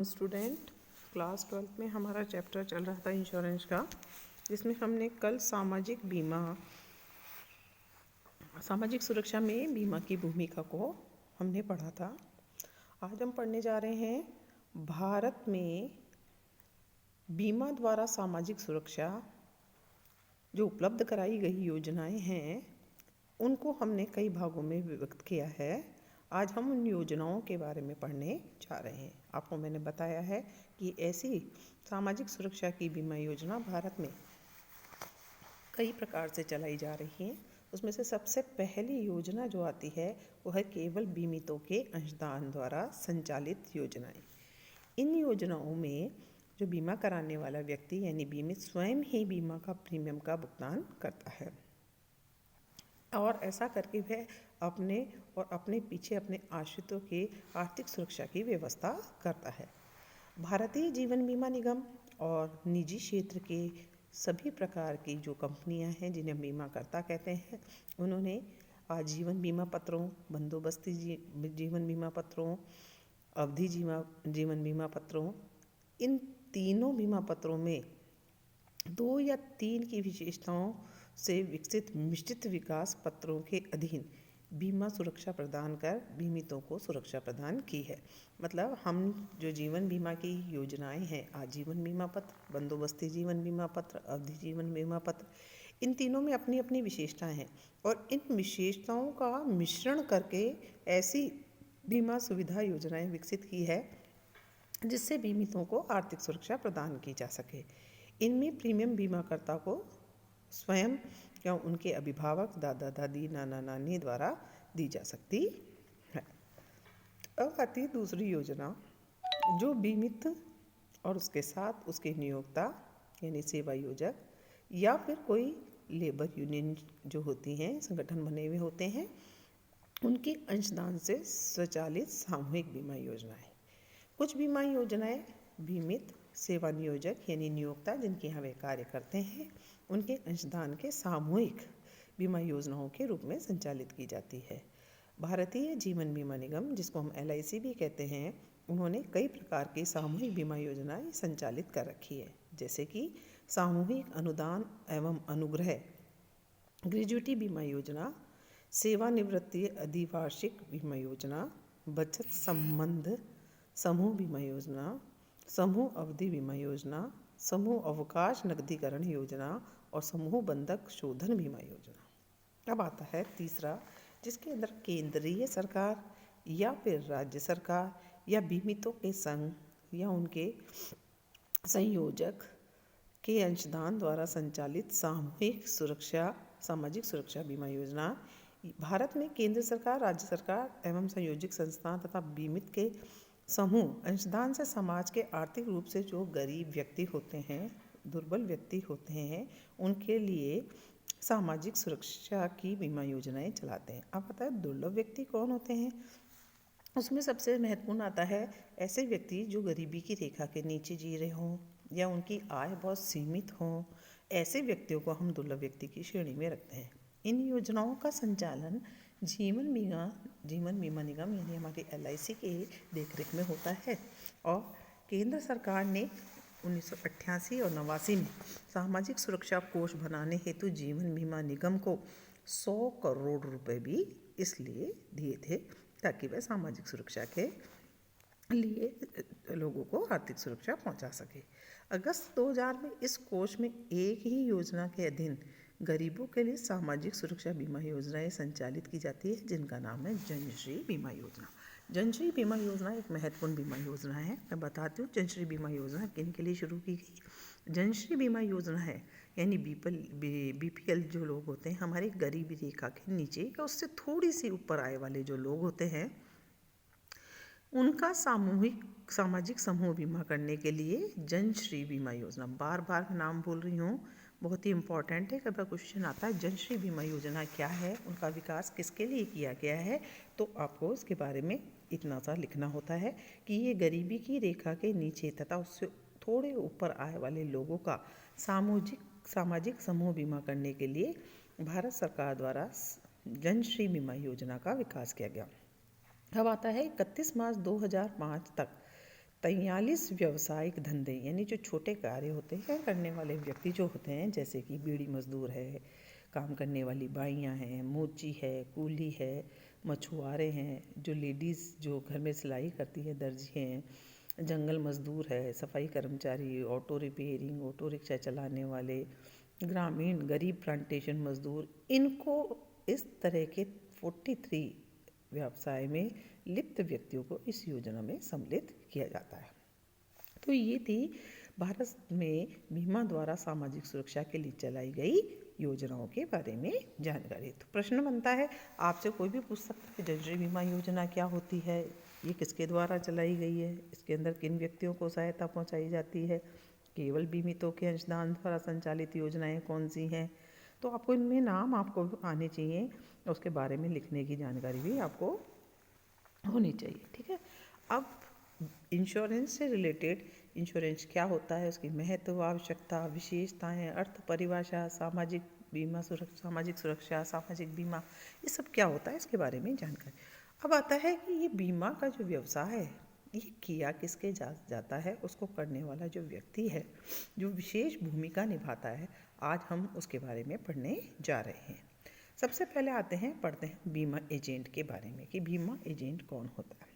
Student, class 12 में हमारा chapter चल रहा था इंश्योरेंस का, जिसमें हमने कल सामाजिक सुरक्षा में बीमा की भूमिका को हमने पढ़ा था। आज हम पढ़ने जा रहे हैं भारत में बीमा द्वारा सामाजिक सुरक्षा जो उपलब्ध कराई गई योजनाएं हैं उनको हमने कई भागों में विभक्त किया है। आज हम उन योजनाओं के बारे में पढ़ने जा रहे हैं। आपको मैंने बताया है कि ऐसी सामाजिक सुरक्षा की बीमा योजना भारत में कई प्रकार से चलाई जा रही है। उसमें से सबसे पहली योजना जो आती है वो है केवल बीमितों के अंशदान द्वारा संचालित योजनाएं। इन योजनाओं में जो बीमा कराने वाला व्यक्ति यानी बीमित स्वयं ही बीमा का प्रीमियम का भुगतान करता है और ऐसा करके वह अपने पीछे अपने आश्रितों के आर्थिक सुरक्षा की व्यवस्था करता है। भारतीय जीवन बीमा निगम और निजी क्षेत्र के सभी प्रकार की जो कंपनियां हैं जिन्हें बीमा करता कहते हैं, उन्होंने आजीवन बीमा पत्रों, बंदोबस्ती जीवन बीमा पत्रों, अवधि जीवन बीमा पत्रों, इन तीनों बीमा पत्रों में 2 या 3 की विशेषताओं से विकसित मिश्रित विकास पत्रों के अधीन बीमा सुरक्षा प्रदान कर बीमितों को सुरक्षा प्रदान की है। मतलब हम जो जीवन बीमा की योजनाएं हैं, आजीवन बीमा पत्र, बंदोबस्ती जीवन बीमा पत्र, अवधि जीवन बीमा पत्र, इन तीनों में अपनी अपनी विशेषताएं हैं और इन विशेषताओं का मिश्रण करके ऐसी बीमा सुविधा योजनाएं विकसित की है जिससे बीमितों को आर्थिक सुरक्षा प्रदान की जा सके। इनमें प्रीमियम बीमाकर्ता को स्वयं या उनके अभिभावक, दादा दादी, नाना नानी द्वारा दी जा सकती है। अब आती दूसरी योजना जो बीमित और उसके साथ उसके नियोक्ता यानी सेवा योजक या फिर कोई लेबर यूनियन जो होती हैं, संगठन बने हुए होते हैं, उनके अंशदान से स्वचालित सामूहिक बीमा योजनाएं। कुछ बीमा योजनाएं बीमित, सेवा नियोजक यानी नियोक्ता जिनके यहाँ वे कार्य करते हैं, उनके अंशदान के सामूहिक बीमा योजनाओं के रूप में संचालित की जाती है। भारतीय जीवन बीमा निगम, जिसको हम LIC भी कहते हैं, उन्होंने कई प्रकार की सामूहिक बीमा योजनाएं संचालित कर रखी है, जैसे कि सामूहिक अनुदान एवं अनुग्रह, ग्रेजुएटी बीमा योजना, सेवानिवृत्ति अधिवार्षिक बीमा योजना, बचत संबंध समूह बीमा योजना, समूह अवधि बीमा योजना, समूह अवकाश नकदीकरण योजना और समूह बंधक शोधन बीमा योजना। अब आता है तीसरा, जिसके अंदर केंद्रीय सरकार या फिर राज्य सरकार या बीमितों के संघ या उनके संयोजक के अंशदान द्वारा संचालित सामाजिक सुरक्षा बीमा योजना। भारत में केंद्र सरकार, राज्य सरकार एवं संयोजित संस्थान तथा बीमित के समूह अंशदान से समाज के आर्थिक रूप से जो गरीब व्यक्ति होते हैं, दुर्बल व्यक्ति होते हैं, उनके लिए सामाजिक सुरक्षा की बीमा योजनाएं चलाते हैं। अब पता है दुर्लभ व्यक्ति कौन होते हैं? उसमें सबसे महत्वपूर्ण आता है ऐसे व्यक्ति जो गरीबी की रेखा के नीचे जी रहे हों या उनकी आय बहुत सीमित हो। ऐसे व्यक्तियों को हम दुर्लभ व्यक्ति की श्रेणी में रखते हैं। इन योजनाओं का संचालन जीवन बीमा निगम यानी हमारी LIC के देखरेख में होता है और केंद्र सरकार ने 1988 और 89 में सामाजिक सुरक्षा कोष बनाने हेतु जीवन बीमा निगम को 100 करोड़ रुपए भी इसलिए दिए थे ताकि वह सामाजिक सुरक्षा के लिए लोगों को आर्थिक सुरक्षा पहुंचा सके। अगस्त 2000 में इस कोष में एक ही योजना के अधीन गरीबों के लिए सामाजिक सुरक्षा बीमा योजनाएं संचालित की जाती है, जिनका नाम है जनश्री बीमा योजना। जनश्री बीमा योजना एक महत्वपूर्ण बीमा योजना है। मैं बताती हूँ जनश्री बीमा योजना किन के लिए शुरू की गई। जनश्री बीमा योजना है यानी BPL जो लोग होते हैं, हमारे गरीबी रेखा के नीचे या उससे थोड़ी सी ऊपर आय वाले जो लोग होते हैं, उनका सामाजिक समूह बीमा करने के लिए जनश्री बीमा योजना। बार बार नाम बोल रही हूँ, बहुत ही इम्पॉर्टेंट है। कभी क्वेश्चन आता है जनश्री बीमा योजना क्या है, उनका विकास किसके लिए किया गया है, तो आपको इसके बारे में इतना सा लिखना होता है कि ये गरीबी की रेखा के नीचे तथा उससे थोड़े ऊपर आय वाले लोगों का सामाजिक समूह बीमा करने के लिए भारत सरकार द्वारा जनश्री बीमा योजना का विकास किया गया। अब आता है 31 मार्च 2005 तक 43 व्यावसायिक धंधे यानी जो छोटे कार्य होते हैं करने वाले व्यक्ति जो होते हैं, जैसे कि बीड़ी मजदूर है, काम करने वाली बाइयाँ हैं, मोची है, कूली है, मछुआरे हैं, जो लेडीज़ जो घर में सिलाई करती है, दर्जी हैं, जंगल मजदूर है, सफाई कर्मचारी, ऑटो रिपेयरिंग, ऑटो रिक्शा चलाने वाले, ग्रामीण गरीब प्लांटेशन मजदूर, इनको इस तरह के 43 व्यवसाय में लिप्त व्यक्तियों को इस योजना में सम्मिलित किया जाता है। तो ये थी भारत में बीमा द्वारा सामाजिक सुरक्षा के लिए चलाई गई योजनाओं के बारे में जानकारी। तो प्रश्न बनता है, आपसे कोई भी पूछ सकता है जरूरी बीमा योजना क्या होती है, ये किसके द्वारा चलाई गई है, इसके अंदर किन व्यक्तियों को सहायता पहुंचाई जाती है, केवल बीमितों के अंशदान द्वारा संचालित योजनाएं कौन सी हैं। तो आपको इनमें नाम आपको आने चाहिए, उसके बारे में लिखने की जानकारी भी आपको होनी चाहिए। ठीक है, अब इंश्योरेंस से रिलेटेड इंश्योरेंस क्या होता है, उसकी महत्व, आवश्यकता, विशेषताएं, अर्थ, परिभाषा, सामाजिक बीमा सुरक्षा, सामाजिक बीमा, ये सब क्या होता है इसके बारे में जानकारी। अब आता है कि ये बीमा का जो व्यवसाय है ये किया किसके जाता है, उसको करने वाला जो व्यक्ति है जो विशेष भूमिका निभाता है, आज हम उसके बारे में पढ़ने जा रहे हैं। सबसे पहले पढ़ते हैं बीमा एजेंट के बारे में कि बीमा एजेंट कौन होता है।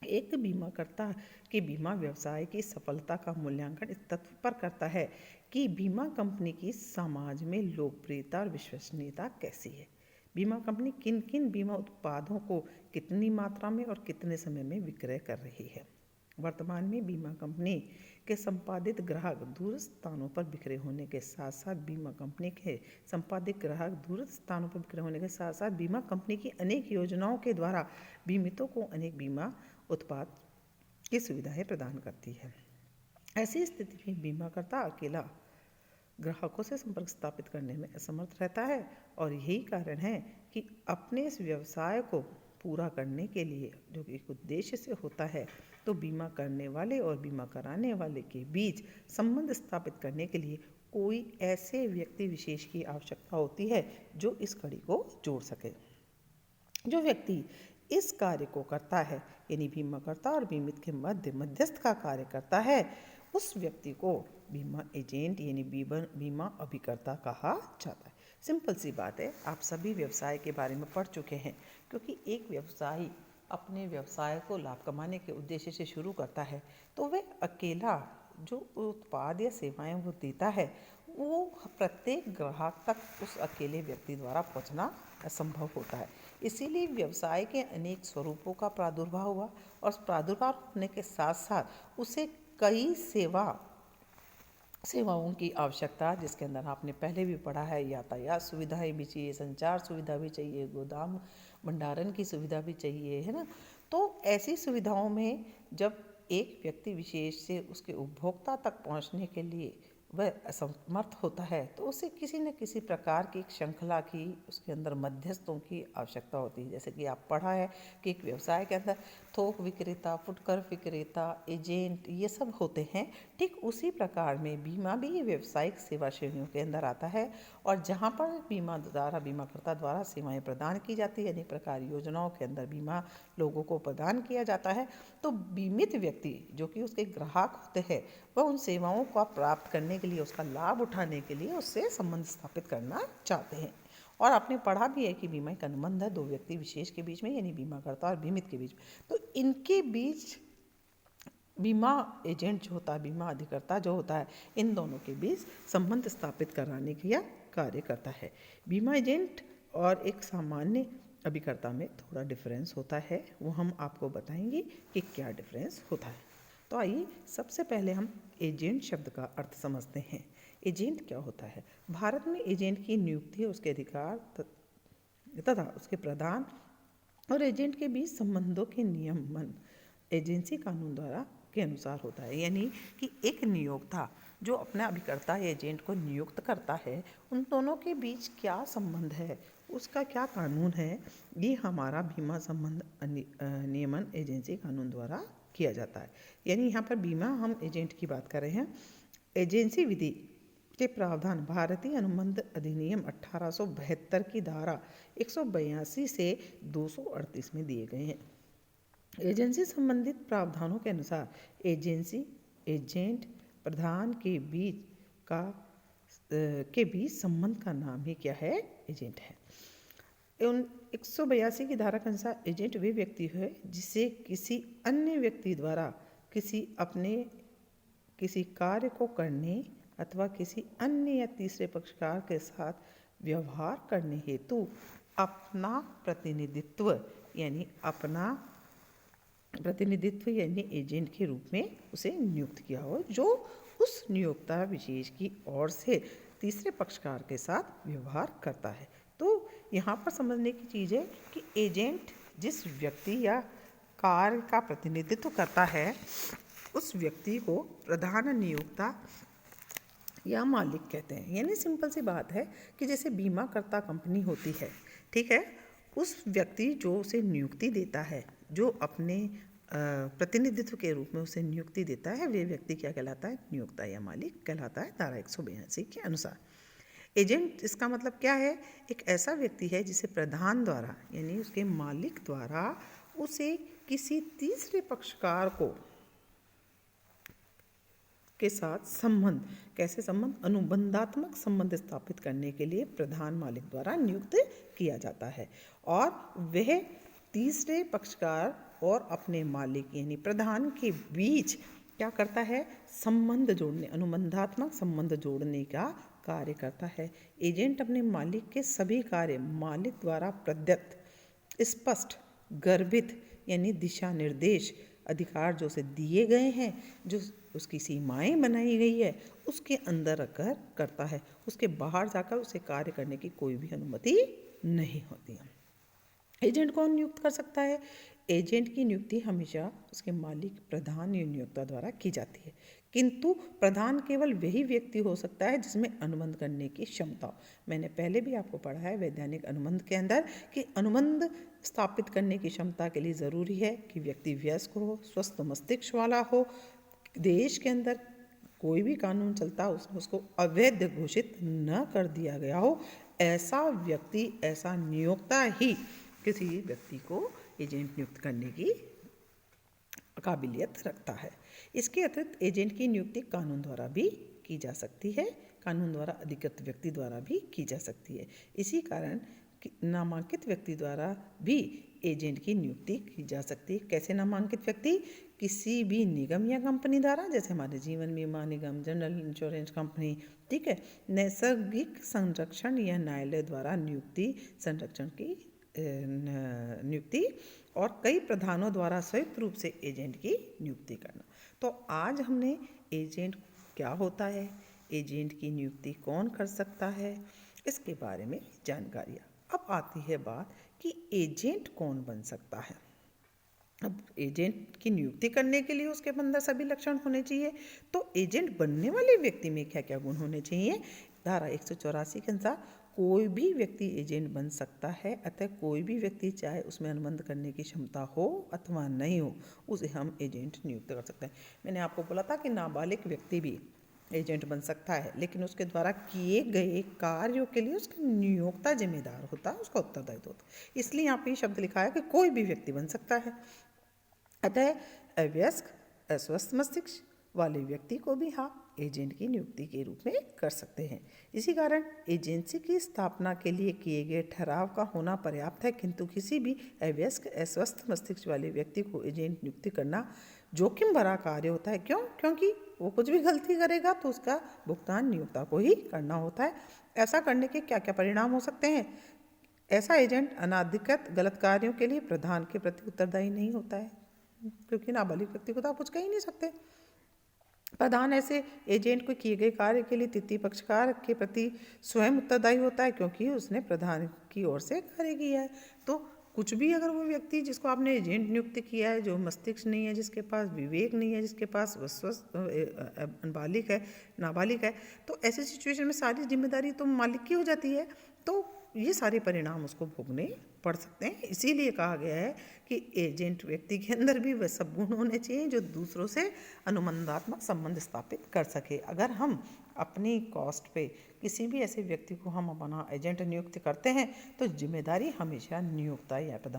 एक बीमाकर्ता के बीमा व्यवसाय की सफलता का मूल्यांकन इस तथ्य पर करता है कि बीमा कंपनी की समाज में लोकप्रियता और विश्वसनीयता कैसी है। बीमा कंपनी किन किन बीमा उत्पादों को कितनी मात्रा में और कितने समय में विक्रय कर रही है। वर्तमान में बीमा कंपनी के संपादित ग्राहक दूरस्थ स्थानों पर बिखरे होने के साथ साथ बीमा कंपनी के संपादित ग्राहक दूरस्थ स्थानों पर बिखरे होने के साथ साथ बीमा कंपनी की अनेक योजनाओं के द्वारा बीमितों को अनेक बीमा उत्पाद की सुविधाएं प्रदान करती है। ऐसी स्थिति में बीमाकर्ता अकेला ग्राहकों से संपर्क स्थापित करने में असमर्थ रहता है और यही कारण है कि अपने इस व्यवसाय को पूरा करने के लिए जो कि एक उद्देश्य से होता है, तो बीमा करने वाले और बीमा कराने वाले के बीच संबंध स्थापित करने के लिए कोई ऐसे व्यक्ति विशेष की आवश्यकता होती है जो इस कड़ी को जोड़ सके। जो व्यक्ति इस कार्य को करता है यानी बीमाकर्ता और बीमित के मध्य मध्यस्थ का कार्य करता है, उस व्यक्ति को बीमा एजेंट यानी बीमा अभिकर्ता कहा जाता है। सिंपल सी बात है, आप सभी व्यवसाय के बारे में पढ़ चुके हैं, क्योंकि एक व्यवसायी अपने व्यवसाय को लाभ कमाने के उद्देश्य से शुरू करता है तो वह अकेला जो उत्पाद या सेवाएं वो देता है वो प्रत्येक ग्राहक तक उस अकेले व्यक्ति द्वारा पहुंचना असंभव होता है। इसीलिए व्यवसाय के अनेक स्वरूपों का प्रादुर्भाव हुआ और प्रादुर्भाव होने के साथ साथ उसे कई सेवाओं की आवश्यकता, जिसके अंदर आपने पहले भी पढ़ा है, यातायात सुविधाएं भी चाहिए, संचार सुविधा भी चाहिए, गोदाम भंडारण की सुविधा भी चाहिए, है ना। तो ऐसी सुविधाओं में जब एक व्यक्ति विशेष से उसके उपभोक्ता तक पहुंचने के लिए वह असमर्थ होता है तो उसे किसी न किसी प्रकार की एक श्रृंखला की, उसके अंदर मध्यस्थों की आवश्यकता होती है। जैसे कि आप पढ़ा है कि एक व्यवसाय के अंदर थोक विक्रेता, फुटकर विक्रेता, एजेंट, ये सब होते हैं। ठीक उसी प्रकार में बीमा भी व्यावसायिक सेवा श्रेणियों के अंदर आता है और जहाँ पर बीमाकर्ता द्वारा सेवाएं प्रदान की जाती है, अनेक प्रकार योजनाओं के अंदर बीमा लोगों को प्रदान किया जाता है, तो बीमित व्यक्ति जो कि उसके ग्राहक होते हैं वह उन सेवाओं को प्राप्त करने के लिए, उसका लाभ उठाने के लिए उससे संबंध स्थापित करना चाहते हैं। और आपने पढ़ा भी है कि बीमा एक अनुबंध है दो व्यक्ति विशेष के बीच में, यानी बीमाकर्ता और बीमित के बीच में। तो इनके बीच बीमा एजेंट जो होता है, बीमा अधिकर्ता जो होता है, इन दोनों के बीच संबंध स्थापित कराने का कार्य करता है। बीमा एजेंट और एक सामान्य अभिकर्ता में थोड़ा डिफरेंस होता है, वो हम आपको बताएंगे कि क्या डिफरेंस होता है। तो आइए सबसे पहले हम एजेंट शब्द का अर्थ समझते हैं। एजेंट क्या होता है? भारत में एजेंट की नियुक्ति, उसके अधिकार तथा उसके प्रदान और एजेंट के बीच संबंधों के नियमन एजेंसी कानून द्वारा के अनुसार होता है। यानी कि एक नियोक्ता जो अपना अभिकर्ता या एजेंट को नियुक्त करता है, उन दोनों के बीच क्या संबंध है, उसका क्या कानून है, ये हमारा बीमा संबंध नियमन एजेंसी कानून द्वारा किया जाता है। यानी यहाँ पर बीमा हम एजेंट की बात कर रहे हैं। एजेंसी विधि के प्रावधान भारतीय अनुबंध अधिनियम 1872 की धारा 182 से 238 में दिए गए हैं। एजेंसी संबंधित प्रावधानों के अनुसार एजेंसी एजेंट प्रधान के बीच संबंध का नाम ही क्या है? एजेंट है। 182 की धारा के अनुसार एजेंट वे व्यक्ति है जिसे किसी अन्य व्यक्ति द्वारा किसी कार्य को करने अथवा किसी अन्य या तीसरे पक्षकार के साथ व्यवहार करने हेतु अपना प्रतिनिधित्व यानी एजेंट के रूप में उसे नियुक्त किया हो, जो उस नियोक्ता विशेष की ओर से तीसरे पक्षकार के साथ व्यवहार करता है। तो यहाँ पर समझने की चीज़ है कि एजेंट जिस व्यक्ति या कार्य का प्रतिनिधित्व करता है उस व्यक्ति को प्रधान नियोक्ता या मालिक कहते हैं। यानी सिंपल सी बात है कि जैसे बीमा करता कंपनी होती है, ठीक है, उस व्यक्ति जो उसे नियुक्ति देता है, जो अपने प्रतिनिधित्व के रूप में उसे नियुक्ति देता है, वे व्यक्ति क्या कहलाता है? नियोक्ता या मालिक कहलाता है धारा 182 के अनुसार। एजेंट इसका मतलब क्या है? एक ऐसा व्यक्ति है जिसे प्रधान द्वारा यानी उसके मालिक द्वारा उसे किसी तीसरे पक्षकार के साथ संबंध, कैसे संबंध? अनुबंधात्मक संबंध स्थापित करने के लिए प्रधान मालिक द्वारा नियुक्त किया जाता है और वह तीसरे पक्षकार और अपने मालिक यानी प्रधान के बीच क्या करता है? संबंध जोड़ने, अनुबंधात्मक संबंध जोड़ने का कार्य करता है। एजेंट अपने मालिक के सभी कार्य मालिक द्वारा प्रदत्त, स्पष्ट, गर्भित यानी दिशा निर्देश, अधिकार जो उसे दिए गए हैं, जो उसकी सीमाएं बनाई गई है, उसके अंदर रखकर करता है। उसके बाहर जाकर उसे कार्य करने की कोई भी अनुमति नहीं होती है। एजेंट कौन नियुक्त कर सकता है? एजेंट की नियुक्ति हमेशा उसके मालिक प्रधान या नियोक्ता द्वारा की जाती है, किंतु प्रधान केवल वही व्यक्ति हो सकता है जिसमें अनुबंध करने की क्षमता हो। मैंने पहले भी आपको पढ़ा है वैधानिक अनुबंध के अंदर कि अनुबंध स्थापित करने की क्षमता के लिए ज़रूरी है कि व्यक्ति वयस्क हो, स्वस्थ मस्तिष्क वाला हो, देश के अंदर कोई भी कानून चलता उसमें उसको अवैध घोषित न कर दिया गया हो, ऐसा व्यक्ति, ऐसा नियोक्ता ही किसी व्यक्ति को एजेंट नियुक्त करने की काबिलियत रखता है। इसके अतिरिक्त एजेंट की नियुक्ति कानून द्वारा भी की जा सकती है, कानून द्वारा अधिकृत व्यक्ति द्वारा भी की जा सकती है। इसी कारण नामांकित व्यक्ति द्वारा भी एजेंट की नियुक्ति की जा सकती है। कैसे नामांकित व्यक्ति? किसी भी निगम या कंपनी द्वारा, जैसे हमारे जीवन बीमा निगम, जनरल इंश्योरेंस कंपनी, ठीक है, नैसर्गिक संरक्षण या न्यायालय द्वारा नियुक्ति और कई प्रधानों द्वारा संयुक्त रूप से एजेंट की नियुक्ति करना। तो आज हमने एजेंट क्या होता है, एजेंट की नियुक्ति कौन कर सकता है, इसके बारे में जानकारियाँ। अब आती है बात कि एजेंट कौन बन सकता है। अब एजेंट की नियुक्ति करने के लिए उसके अंदर सभी लक्षण होने चाहिए। तो एजेंट बनने वाले व्यक्ति में क्या क्या गुण होने चाहिए? धारा 184 के अनुसार कोई भी व्यक्ति एजेंट बन सकता है, अतः कोई भी व्यक्ति चाहे उसमें अनुबंध करने की क्षमता हो अथवा नहीं हो, उसे हम एजेंट नियुक्त कर सकते हैं। मैंने आपको बोला था कि नाबालिग व्यक्ति भी एजेंट बन सकता है, लेकिन उसके द्वारा किए गए कार्यों के लिए उसका नियोक्ता जिम्मेदार होता है, उसका उत्तरदायित्व होता है। इसलिए यहाँ पे शब्द लिखा है कि कोई भी व्यक्ति बन सकता है। अतः अवयस्क, अस्वस्थ मस्तिष्क वाले व्यक्ति को भी हम एजेंट की नियुक्ति के रूप में कर सकते हैं। इसी कारण एजेंसी की स्थापना के लिए किए गए ठहराव का होना पर्याप्त है, किंतु किसी भी अवयस्क, अस्वस्थ मस्तिष्क वाले व्यक्ति को एजेंट नियुक्ति करना जोखिम भरा कार्य होता है। क्यों? क्योंकि वो कुछ भी गलती करेगा तो उसका भुगतान नियोक्ता को ही करना होता है। ऐसा करने के क्या क्या परिणाम हो सकते हैं? ऐसा एजेंट अनाधिकृत गलत कार्यों के लिए प्रधान के प्रति उत्तरदायी नहीं होता है, क्योंकि नाबालिग व्यक्ति को तो आप कुछ कह ही नहीं सकते। प्रधान ऐसे एजेंट को किए गए कार्य के लिए तृतीय पक्षकार के प्रति स्वयं उत्तरदायी होता है, क्योंकि उसने प्रधान की ओर से कार्य किया है। तो कुछ भी अगर वो व्यक्ति जिसको आपने एजेंट नियुक्त किया है, जो मस्तिष्क नहीं है, जिसके पास विवेक नहीं है, जिसके पास नाबालिग है, तो ऐसी सिचुएशन में सारी जिम्मेदारी तो मालिक की हो जाती है। तो ये सारे परिणाम उसको भोगने पड़ सकते हैं। इसीलिए कहा गया है कि एजेंट व्यक्ति के अंदर भी वह सब गुण होने चाहिए जो दूसरों से अनुबंधात्मक संबंध स्थापित कर सके। अगर हम अपनी कॉस्ट पे किसी भी ऐसे व्यक्ति को हम अपना एजेंट नियुक्त करते हैं तो जिम्मेदारी हमेशा नियोक्ता या प्रधान